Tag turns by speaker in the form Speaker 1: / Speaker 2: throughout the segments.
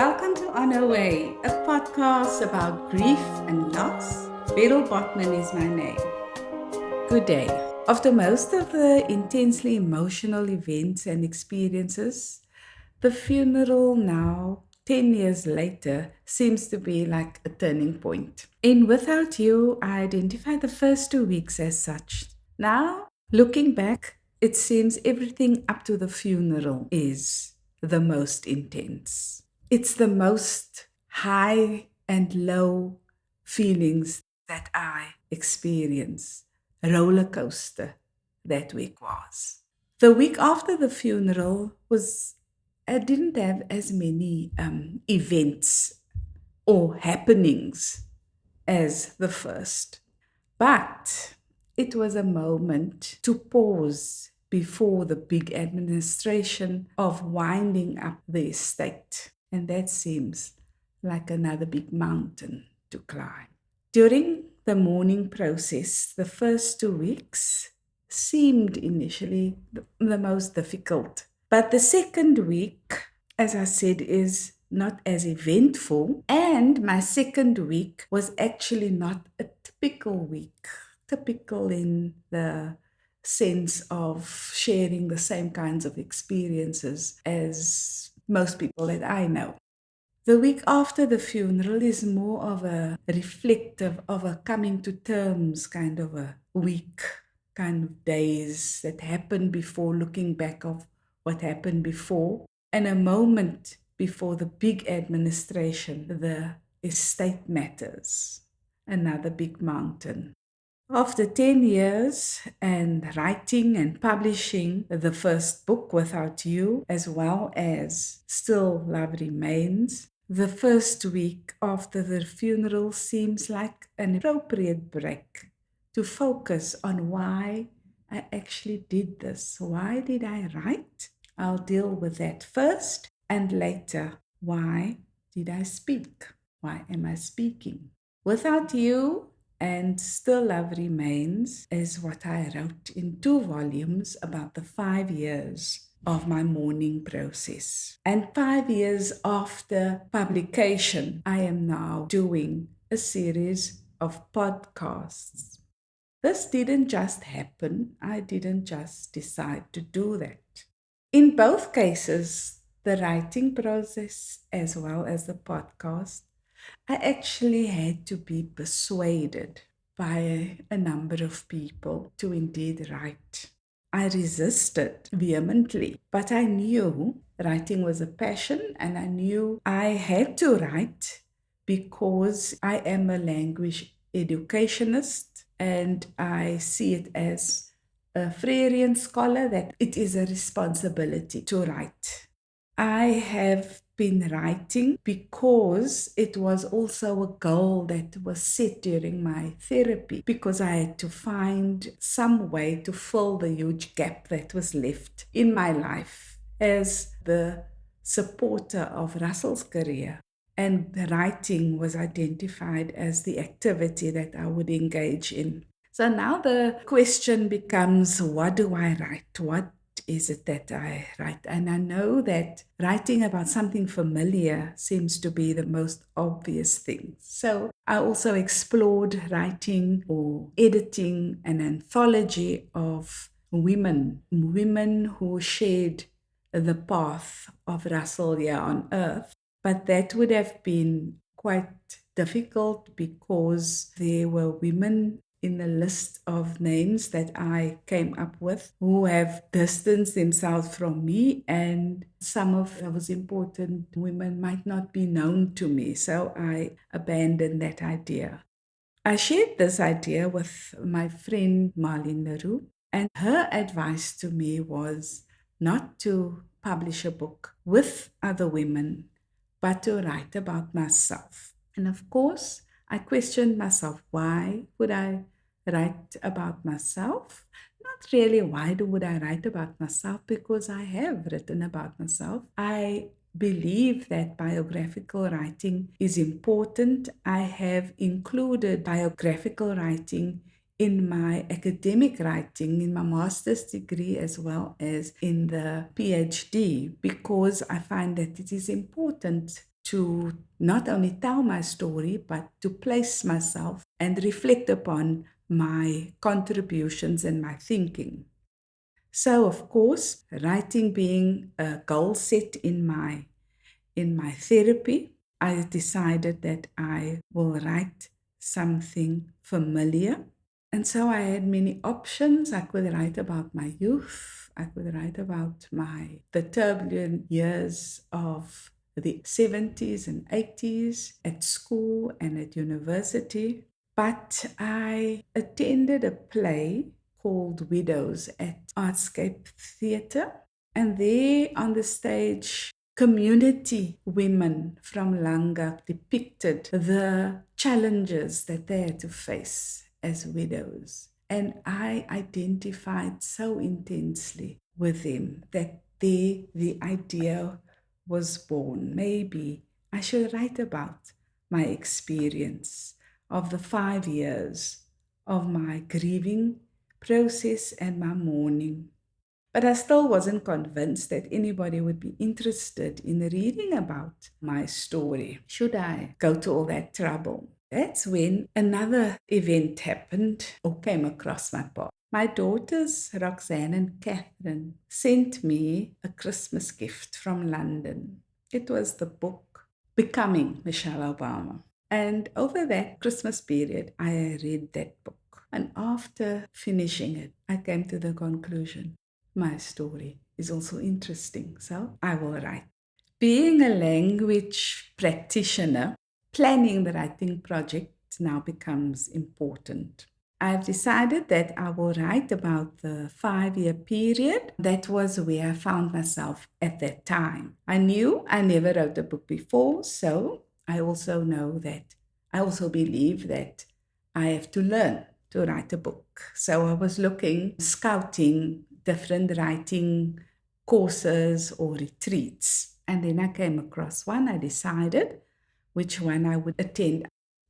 Speaker 1: Welcome to On Our Way, a podcast about grief and loss. Beryl Botman is my name. Good day. After most of the intensely emotional events and experiences, the funeral now, 10 years later, seems to be like a turning point. In Without You, I identified the first 2 weeks as such. Now, looking back, it seems everything up to the funeral is the most intense. It's the most high and low feelings that I experience. Roller coaster that week was. The week after the funeral was, I didn't have as many events or happenings as the first, but it was a moment to pause before the big administration of winding up the estate. And that seems like another big mountain to climb. During the mourning process, the first 2 weeks seemed initially the most difficult. But the second week, as I said, is not as eventful. And my second week was actually not a typical week, typical in the sense of sharing the same kinds of experiences as most people that I know. The week after the funeral is more of a reflective of a coming to terms kind of a week, kind of days that happened before, looking back of what happened before, and a moment before the big administration, the estate matters, another big mountain. After 10 years and writing and publishing the first book, Without You, as well as Still Love Remains, the first week after the funeral seems like an appropriate break to focus on why I actually did this. Why did I write? I'll deal with that first, and later, why did I speak? Why am I speaking? Without You and Still Love Remains is what I wrote in 2 volumes about the 5 years of my mourning process. And 5 years after publication, I am now doing a series of podcasts. This didn't just happen. I didn't just decide to do that. In both cases, the writing process as well as the podcast, I actually had to be persuaded by a number of people to indeed write. I resisted vehemently, but I knew writing was a passion and I knew I had to write because I am a language educationist and I see it as a Freirean scholar that it is a responsibility to write. I have been writing because it was also a goal that was set during my therapy, because I had to find some way to fill the huge gap that was left in my life as the supporter of Russell's career. And writing was identified as the activity that I would engage in. So now the question becomes, what do I write? What is it that I write? And I know that writing about something familiar seems to be the most obvious thing. So I also explored writing or editing an anthology of women who shared the path of Russell here on earth. But that would have been quite difficult because there were women in the list of names that I came up with who have distanced themselves from me, and some of those important women might not be known to me, so I abandoned that idea. I shared this idea with my friend Marlene Leroux, and her advice to me was not to publish a book with other women, but to write about myself. And of course, I questioned myself, why would I write about myself? Not really, why would I write about myself? Because I have written about myself. I believe that biographical writing is important. I have included biographical writing in my academic writing, in my master's degree, as well as in the PhD, because I find that it is important to not only tell my story, but to place myself and reflect upon my contributions and my thinking. So, of course, writing being a goal set in my therapy, I decided that I will write something familiar. And so I had many options. I could write about my youth. I could write about the turbulent years of the 70s and 80s at school and at university. But I attended a play called Widows at Artscape Theatre. And there on the stage, community women from Langa depicted the challenges that they had to face as widows. And I identified so intensely with them that there the idea was born. Maybe I should write about my experience of the 5 years of my grieving process and my mourning. But I still wasn't convinced that anybody would be interested in reading about my story. Should I go to all that trouble? That's when another event happened or came across my path. My daughters, Roxanne and Catherine, sent me a Christmas gift from London. It was the book Becoming Michelle Obama. And over that Christmas period, I read that book. And after finishing it, I came to the conclusion my story is also interesting, so I will write. Being a language practitioner, planning the writing project now becomes important. I've decided that I will write about the 5-year period. That was where I found myself at that time. I knew I never wrote a book before, so I also believe that I have to learn to write a book. So I was scouting different writing courses or retreats. And then I came across one. I decided which one I would attend.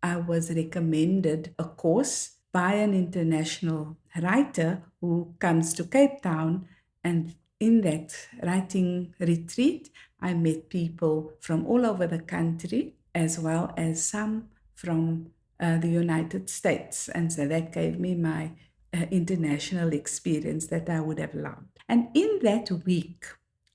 Speaker 1: I was recommended a course by an international writer who comes to Cape Town. And in that writing retreat, I met people from all over the country, as well as some from the United States. And so that gave me my international experience that I would have loved. And in that week,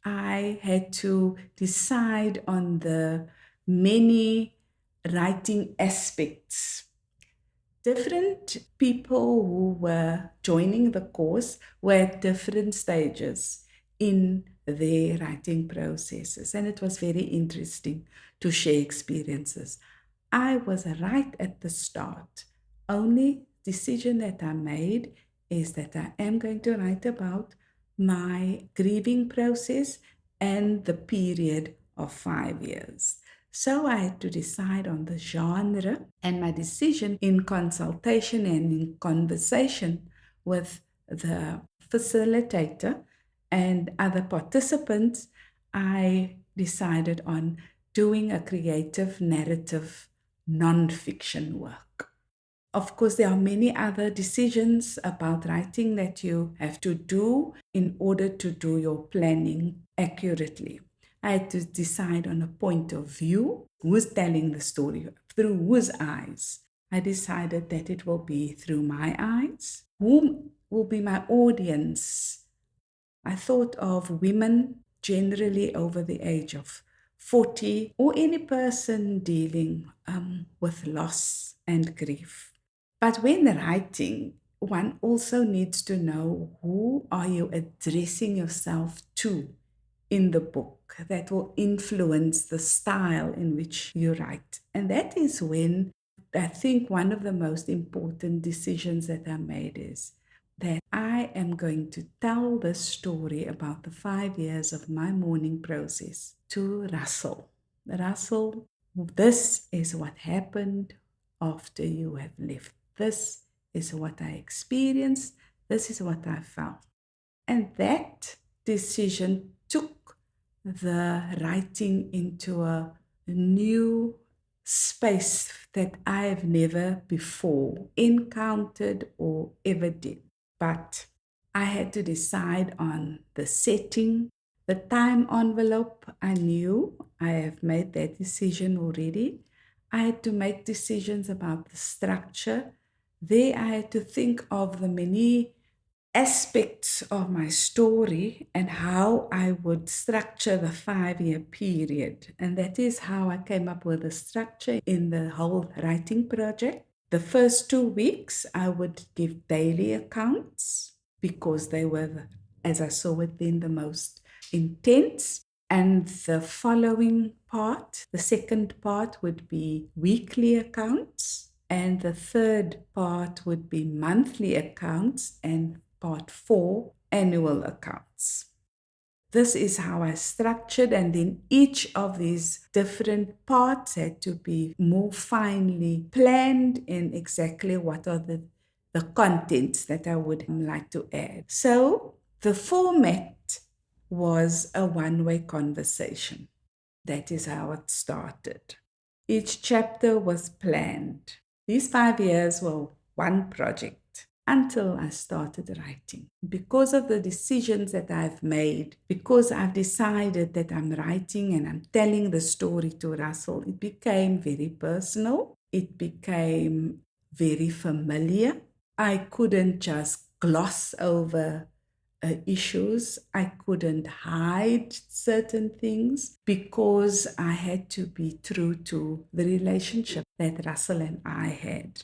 Speaker 1: I had to decide on the many writing aspects. Different people who were joining the course were at different stages in their writing processes, and it was very interesting to share experiences. I was right at the start. Only decision that I made is that I am going to write about my grieving process and the period of 5 years. So I had to decide on the genre, and my decision in consultation and in conversation with the facilitator and other participants, I decided on doing a creative narrative non-fiction work. Of course, there are many other decisions about writing that you have to do in order to do your planning accurately. I had to decide on a point of view, who's telling the story, through whose eyes. I decided that it will be through my eyes. Whom will be my audience? I thought of women generally over the age of 40 or any person dealing with loss and grief. But when writing, one also needs to know who are you addressing yourself to in the book that will influence the style in which you write. And that is when I think one of the most important decisions that I made is that I am going to tell this story about the 5 years of my mourning process to Russell. Russell, this is what happened after you have left. This is what I experienced. This is what I felt. And that decision took the writing into a new space that I have never before encountered or ever did. But I had to decide on the setting, The time envelope, I knew I have made that decision already. I had to make decisions about the structure. There, I had to think of the many aspects of my story and how I would structure the 5 year period. And that is how I came up with the structure in the whole writing project. The first 2 weeks, I would give daily accounts because they were, as I saw it then, the most intense. And the following part, the second part, would be weekly accounts. And the third part would be monthly accounts. And part 4, annual accounts. This is how I structured, and then each of these different parts had to be more finely planned in exactly what are the contents that I would like to add. So the format was a one-way conversation. That is how it started. Each chapter was planned. These 5 years were one project until I started writing. Because of the decisions that I've made, because I've decided that I'm writing and I'm telling the story to Russell, it became very personal. It became very familiar. I couldn't just gloss over issues. I couldn't hide certain things because I had to be true to the relationship that Russell and I had.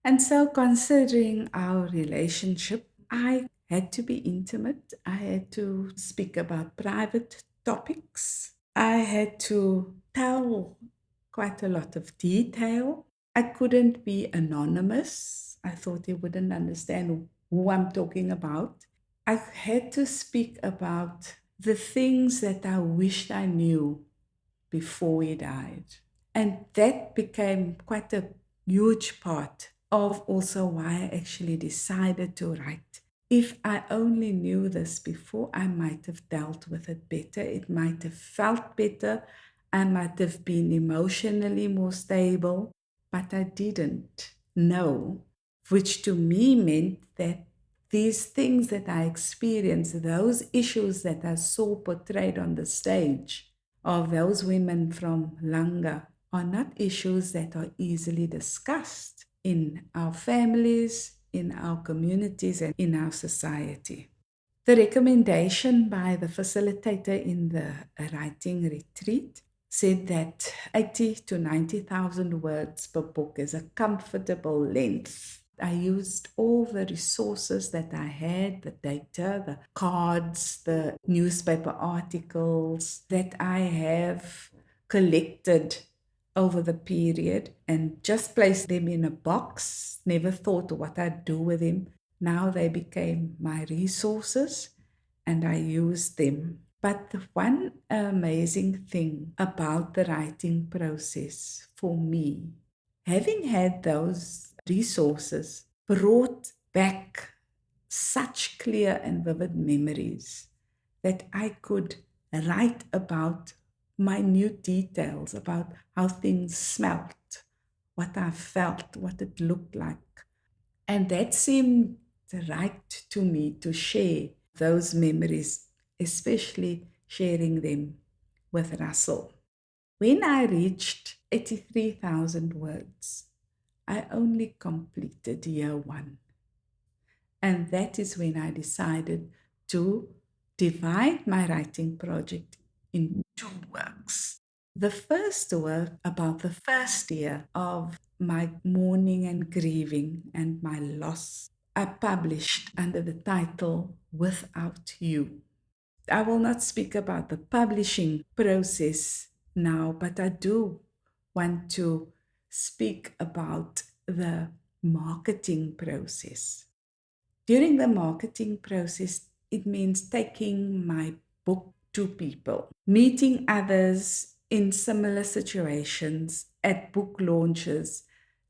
Speaker 1: And so, considering our relationship, I had to be intimate. I had to speak about private topics. I had to tell quite a lot of detail. I couldn't be anonymous. I thought he wouldn't understand who I'm talking about. I had to speak about the things that I wished I knew before he died. And that became quite a huge part of also why I actually decided to write. If I only knew this before, I might have dealt with it better. It might have felt better. I might have been emotionally more stable, but I didn't know, which to me meant that these things that I experienced, those issues that I saw portrayed on the stage of those women from Langa, are not issues that are easily discussed in our families, in our communities, and in our society. The recommendation by the facilitator in the writing retreat said that 80 to 90,000 words per book is a comfortable length. I used all the resources that I had, the data, the cards, the newspaper articles that I have collected over the period and just placed them in a box. Never thought what I'd do with them. Now they became my resources and I used them. But the one amazing thing about the writing process for me, having had those resources, brought back such clear and vivid memories that I could write about minute details about how things smelt, what I felt, what it looked like. And that seemed right to me to share those memories, especially sharing them with Russell. When I reached 83,000 words, I only completed year 1. And that is when I decided to divide my writing project in 2 works. The first work, about the first year of my mourning and grieving and my loss, I published under the title Without You. I will not speak about the publishing process now, but I do want to speak about the marketing process. During the marketing process, it means taking my book to people, meeting others in similar situations at book launches,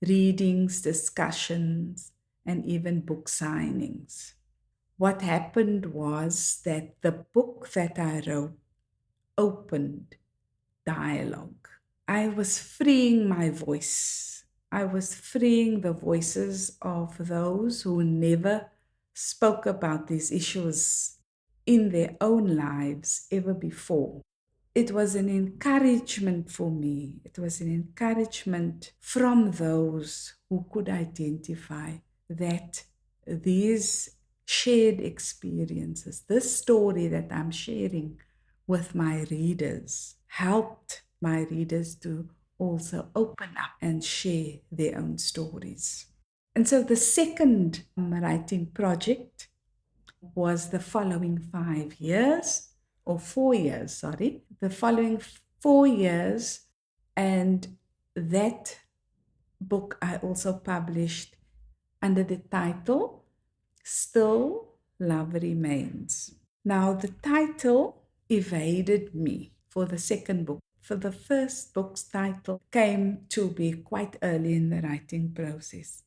Speaker 1: readings, discussions, and even book signings. What happened was that the book that I wrote opened dialogue. I was freeing my voice. I was freeing the voices of those who never spoke about these issues in their own lives ever before. It was an encouragement for me. It was an encouragement from those who could identify that these shared experiences, this story that I'm sharing with my readers, helped my readers to also open up and share their own stories. And so the second writing project was the following 5 years, or 4 years, sorry, the following 4 years. And that book I also published under the title Still Love Remains. Now, the title evaded me for the second book. For the first book's title came to be quite early in the writing process.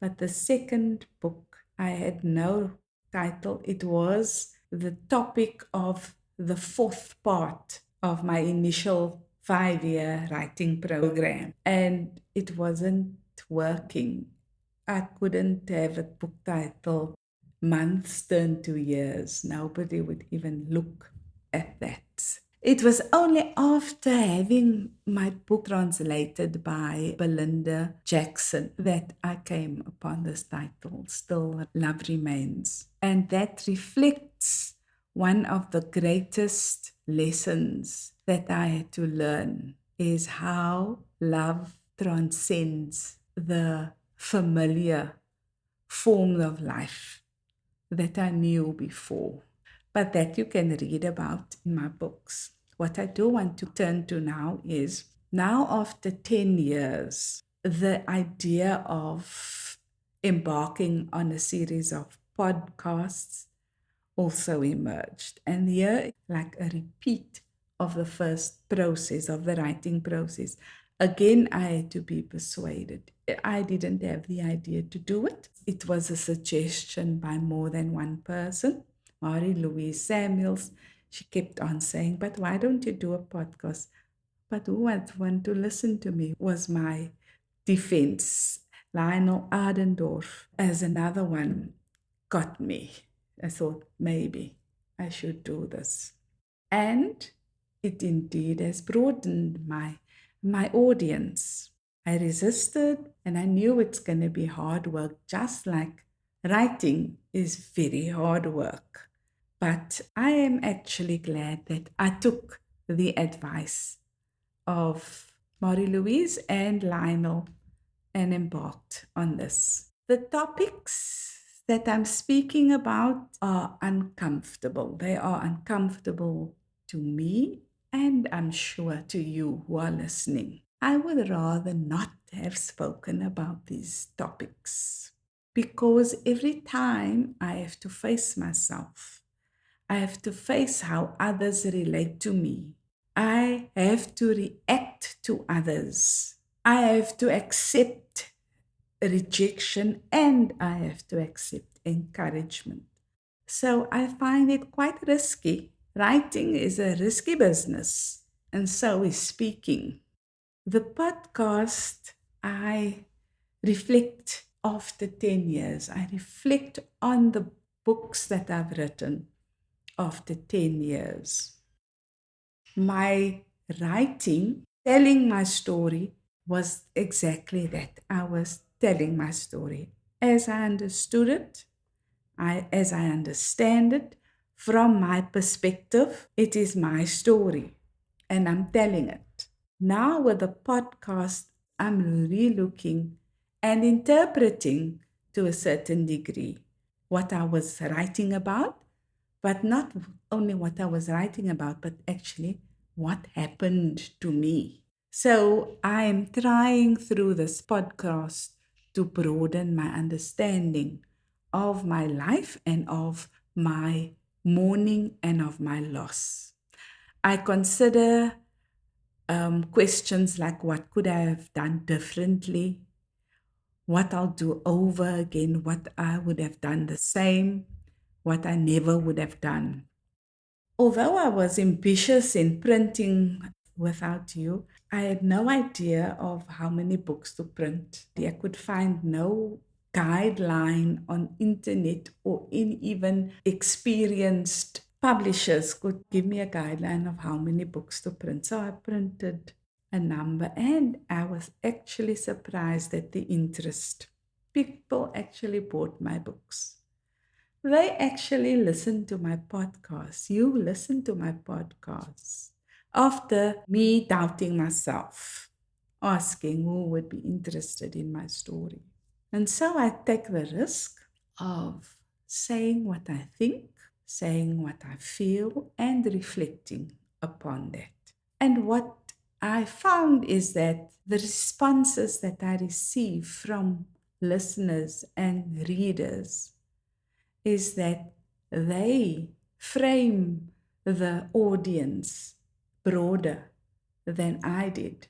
Speaker 1: But the second book, I had no title. It was the topic of the fourth part of my initial 5-year writing program. And it wasn't working. I couldn't have a book title months turned to years. Nobody would even look at that. It was only after having my book translated by Belinda Jackson that I came upon this title, Still Love Remains. And that reflects one of the greatest lessons that I had to learn, is how love transcends the familiar form of life that I knew before, but that you can read about in my books. What I do want to turn to now is, now after 10 years, the idea of embarking on a series of podcasts also emerged. And here, like a repeat of the first process, of the writing process, again, I had to be persuaded. I didn't have the idea to do it. It was a suggestion by more than one person. Marie-Louise Samuels, she kept on saying, but why don't you do a podcast? But who would want to listen to me, was my defense. Lionel Adendorf, as another one, got me. I thought maybe I should do this. And it indeed has broadened my audience. I resisted, and I knew it's going to be hard work, just like writing is very hard work. But I am actually glad that I took the advice of Marie-Louise and Lionel and embarked on this. The topics that I'm speaking about are uncomfortable. They are uncomfortable to me, and I'm sure to you who are listening. I would rather not have spoken about these topics, because every time I have to face myself, I have to face how others relate to me. I have to react to others. I have to accept rejection, and I have to accept encouragement. So I find it quite risky. Writing is a risky business, and so is speaking. The podcast, I reflect after 10 years. I reflect on the books that I've written after 10 years. My writing, telling my story, was exactly that. I was telling my story as I understood it, as I understand it, from my perspective. It is my story, and I'm telling it. Now with the podcast, I'm relooking and interpreting to a certain degree what I was writing about, but not only what I was writing about, but actually what happened to me. So I am trying through this podcast to broaden my understanding of my life and of my mourning and of my loss. I consider questions like, what could I have done differently? What I'll do over again? What I would have done the same? What I never would have done? Although I was ambitious in printing Without You, I had no idea of how many books to print. I could find no guideline on internet or in even experienced publishers could give me a guideline of how many books to print. So I printed a number, and I was actually surprised at the interest. People actually bought my books. They actually listened to my podcasts. You listen to my podcasts. After me doubting myself, asking who would be interested in my story. And so I take the risk of saying what I think, saying what I feel, and reflecting upon that. And what I found is that the responses that I receive from listeners and readers is that they frame the audience broader than I did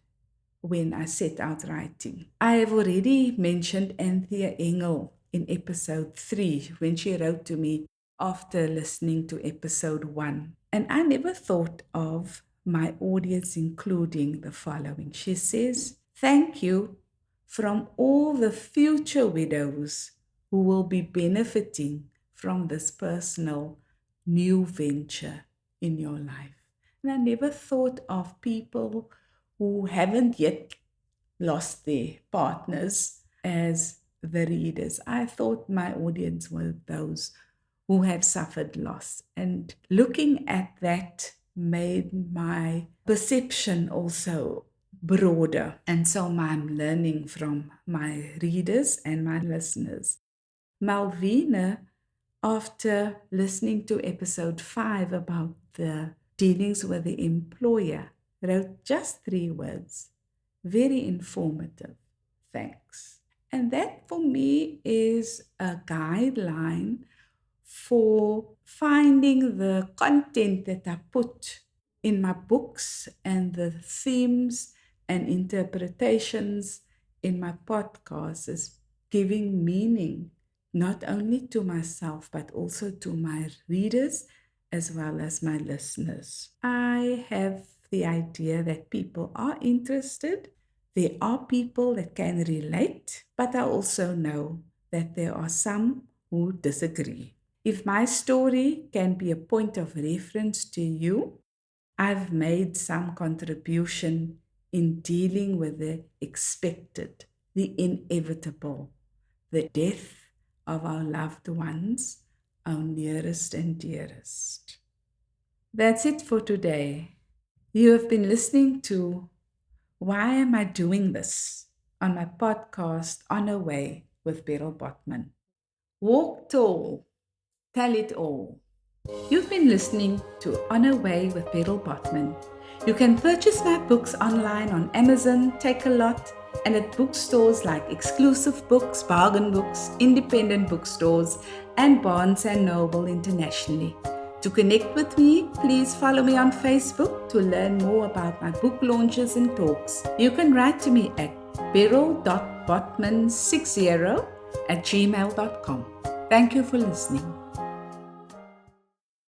Speaker 1: when I set out writing. I have already mentioned Anthea Engel in episode 3 when she wrote to me after listening to episode 1. And I never thought of my audience including the following. She says, "Thank you from all the future widows who will be benefiting from this personal new venture in your life." And I never thought of people who haven't yet lost their partners as the readers. I thought my audience were those who have suffered loss. And looking at that made my perception also broader. And so I'm learning from my readers and my listeners. Malvina, after listening to episode 5 about the dealings with the employer, wrote just 3 words. Very informative. Thanks. And that for me is a guideline for finding the content that I put in my books and the themes and interpretations in my podcasts is giving meaning not only to myself but also to my readers as well as my listeners. I have the idea that people are interested. There are people that can relate, but I also know that there are some who disagree. If my story can be a point of reference to you, I've made some contribution in dealing with the expected, the inevitable, the death of our loved ones, our nearest and dearest. That's it for today. You have been listening to Why Am I Doing This? On my podcast, On a Way with Beryl Botman. Walk tall, tell it all. You've been listening to On a Way with Beryl Botman. You can purchase my books online on Amazon, Takealot, and at bookstores like Exclusive Books, Bargain Books, Independent Bookstores, and Barnes & Noble internationally. To connect with me, please follow me on Facebook to learn more about my book launches and talks. You can write to me at beryl.botman60@gmail.com. Thank you for listening.